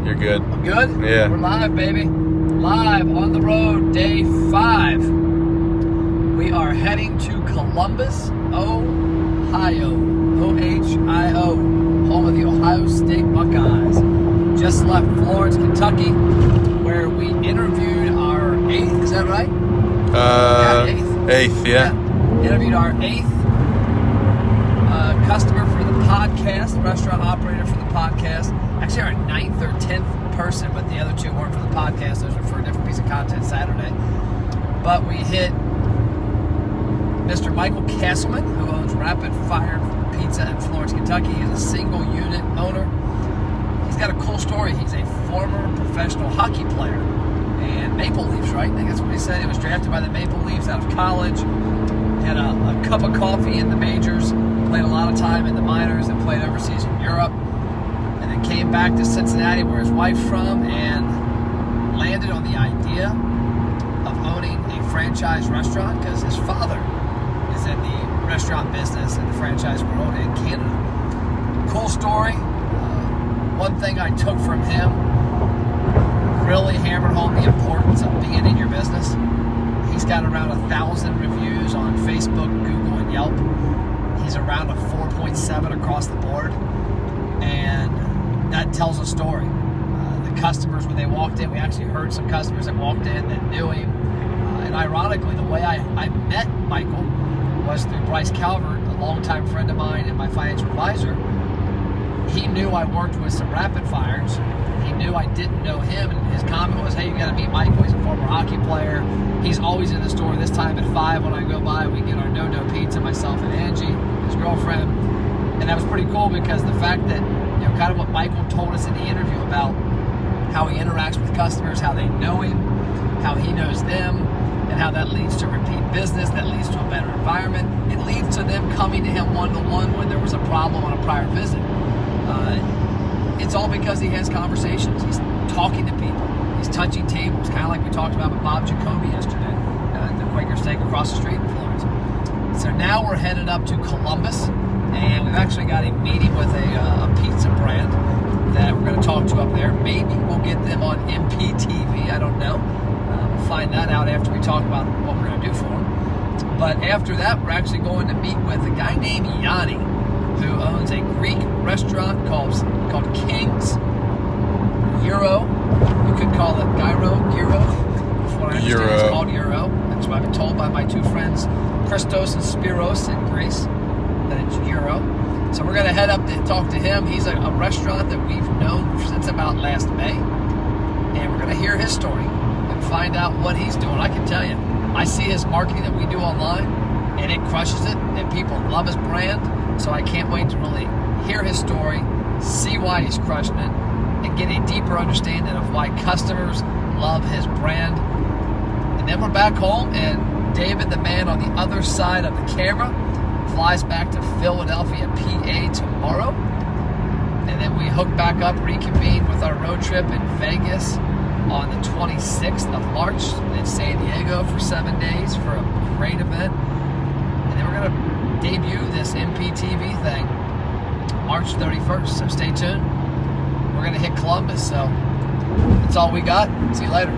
You're good. I'm good? Yeah. We're live, baby. Live on the road, day 5. We are heading to Columbus, Ohio. O-H-I-O. Home of the Ohio State Buckeyes. Just left Florence, Kentucky, where we interviewed our 8th, is that right? Eighth, yeah. Interviewed our 8th customer for the podcast, restaurant operator for the podcast. Actually, our 9th or 10th person, but the other 2 weren't for the podcast. Those are for a different piece of content Saturday. But we hit Mr. Michael Castleman, who owns Rapid Fire Pizza in Florence, Kentucky. He's a single unit owner. He's got a cool story. He's a former professional hockey player. And Maple Leafs, right? I think that's what he said. He was drafted by the Maple Leafs out of college. Had a cup of coffee in the majors. Played a lot of time in the minors and played overseas in Europe. And then came back to Cincinnati, where his wife's from, and landed on the idea of owning a franchise restaurant because his father is in the restaurant business in the franchise world in Canada. Cool story. One thing I took from him really hammered home the importance of being in your business. He's got around 1,000 reviews on Facebook, Google, and Yelp. He's around a 4.7 across the board, and that tells a story. The customers, when they walked in, we actually heard some customers that walked in that knew him. And ironically, the way I met Michael was through Bryce Calvert, a longtime friend of mine and my financial advisor. He knew I worked with some rapid fires. He knew I didn't know him, and his comment was, hey, you got to meet Michael. He's a former hockey player. He's always in the store. This time at 5 when I go by, we get our no-dough pizza, myself and Angie, his girlfriend. And that was pretty cool because the fact that, kind of what Michael told us in the interview about how he interacts with customers, how they know him, how he knows them, and how that leads to repeat business, that leads to a better environment. It leads to them coming to him one-to-one when there was a problem on a prior visit. It's all because he has conversations. He's talking to people. He's touching tables, kind of like we talked about with Bob Jacoby yesterday at the Quaker Steak across the street in Florence. So now we're headed up to Columbus, and we've actually got a meeting with a pizza brand that we're going to talk to up there. Maybe we'll get them on MPTV. I don't know. We'll find that out after we talk about what we're going to do for them. But after that, we're actually going to meet with a guy named Yanni, who owns a Greek restaurant called King's Euro. You could call it Gyro. From what I understand, it's called Euro. That's what I've been told by my 2 friends, Christos and Spiros in Greece, that it's Euro. So we're going to head up to talk to him. He's a restaurant that we've known since about last May. And we're going to hear his story and find out what he's doing. I can tell you, I see his marketing that we do online, and it crushes it, and people love his brand. So I can't wait to really hear his story, see why he's crushing it, and get a deeper understanding of why customers love his brand. And then we're back home, and David, the man on the other side of the camera, flies back to Philadelphia, PA tomorrow. And then we hook back up, reconvene with our road trip in Vegas on the 26th of March in San Diego for 7 days for a great event. And then we're going to debut this MPTV thing March 31st. So stay tuned. We're going to hit Columbus. So that's all we got. See you later.